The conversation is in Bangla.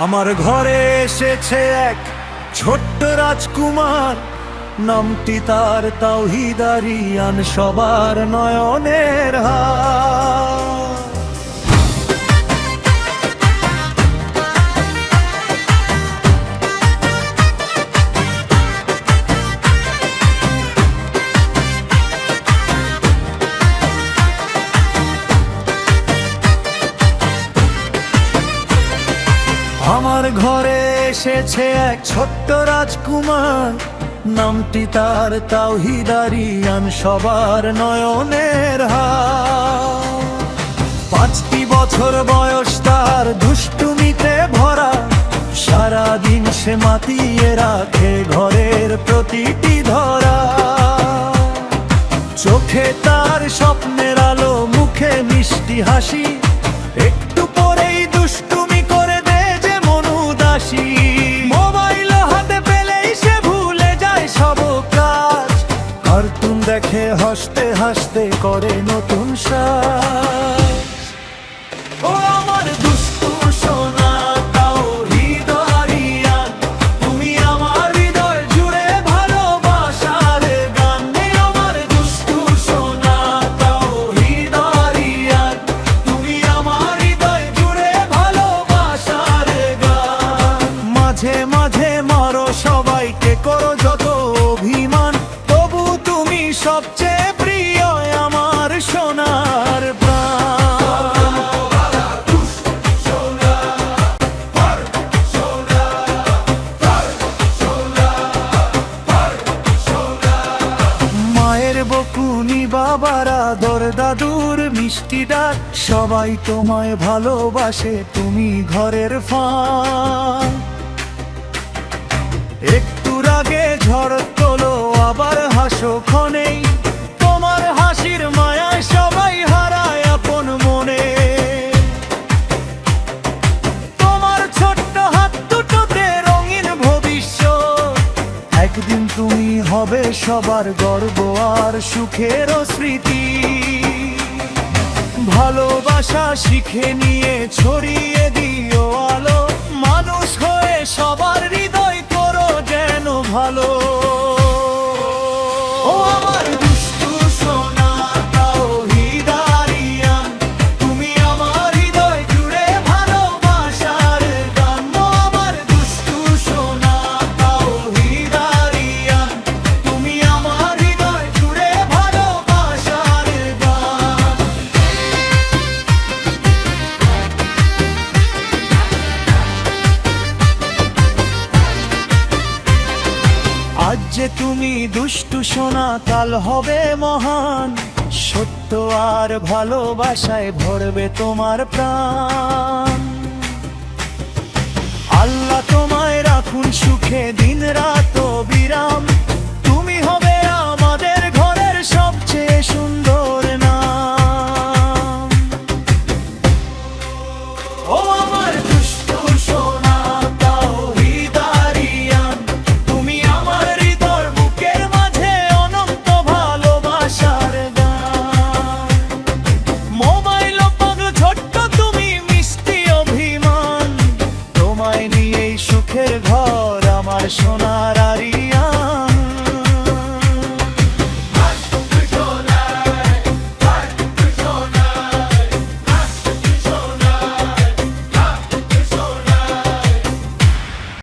আমার ঘরে এসেছে এক ছোট্ট রাজকুমার, নামটি তার তাওহীদ আরিয়ান, সবার নয়নের হার। আমার ঘরে এসেছে এক ছোট্ট রাজকুমার, নামটি তার তাওহীদ আরিয়ান, সবার নয়নের হার। 5টি বছর বয়স তার, দুষ্টুমিতে ভরা, সারাদিন সে মাতিয়ে রাখে ঘরের প্রতিটি ধরা। চোখে তার স্বপ্নের আলো, মুখে মিষ্টি হাসি, একটু পরেই দুষ্টুমি করে দে যে মন উদাসী। মোবাইল হাতে পেলেই সে ভুলে যায় সব কাজ, কার্টুন দেখে হাসতে হাসতে করে নতুন সাজ। ও আমার দুষ্টু সোনা তাওহীদ আরিয়ান, তুমি আমার হৃদয় জুড়ে ভালোবাসার গান। আমার দুষ্টু সোনা তাওহীদ আরিয়ান, তুমি আমার হৃদয় জুড়ে ভালোবাসার গান। মাঝে মাঝে মারো সবাইকে, করো যত অভিমান, তবু তুমি সবচেয়ে প্রিয় আমার সোনার প্রাণ। মায়ের বকুনি, বাবার আদর, দাদুর মিষ্টি ডাক, সবাই তোমায় ভালোবাসে, তুমি ঘরের ফান। একটু রাগে ঝড় তোলো, আবার হাসো ক্ষণেই, তোমার হাসির মায়ায় সবাই হারায় আপন মনে। তোমার ছোট্ট হাত দুটোতে রঙিন ভবিষ্যৎ, একদিন তুমি হবে সবার গর্ব আর সুখের স্মৃতি। ভালোবাসা শিখে নিয়ে ছড়িয়ে দিও আলো, মানুষ হয়ে সবার হৃদয় করো যেন ভালো। ও আমার দুষ্টু সোনা তাওহীদ আরিয়ান, তুমি আমার হৃদয় জুড়ে ভালোবাসার গান। ও আমার দুষ্টু সোনা তাওহীদ আরিয়ান, তুমি আমার হৃদয় জুড়ে ভালোবাসার গান। আজ যে তুমি দুষ্টু সোনা, কাল হবে মহান, সত্য আর ভালোবাসায় ভরবে তোমার প্রাণ। আল্লাহ তোমায় রাখুন সুখে, দিন রাত বিরাম, তুমি হবে আমাদের ঘরের সবচেয়ে সুন্দর নাম। ও আমার দুষ্টু সোনা তাওহীদ আরিয়ান, তুমি আমার হৃদয় বুকের মাঝে অনন্ত ভালোবাসার গান। মোবাইল পাগল ছোট্ট তুমি মিষ্টি অভিমান, তোমায় নিয়েই সুখের ঘর আমার সোনা।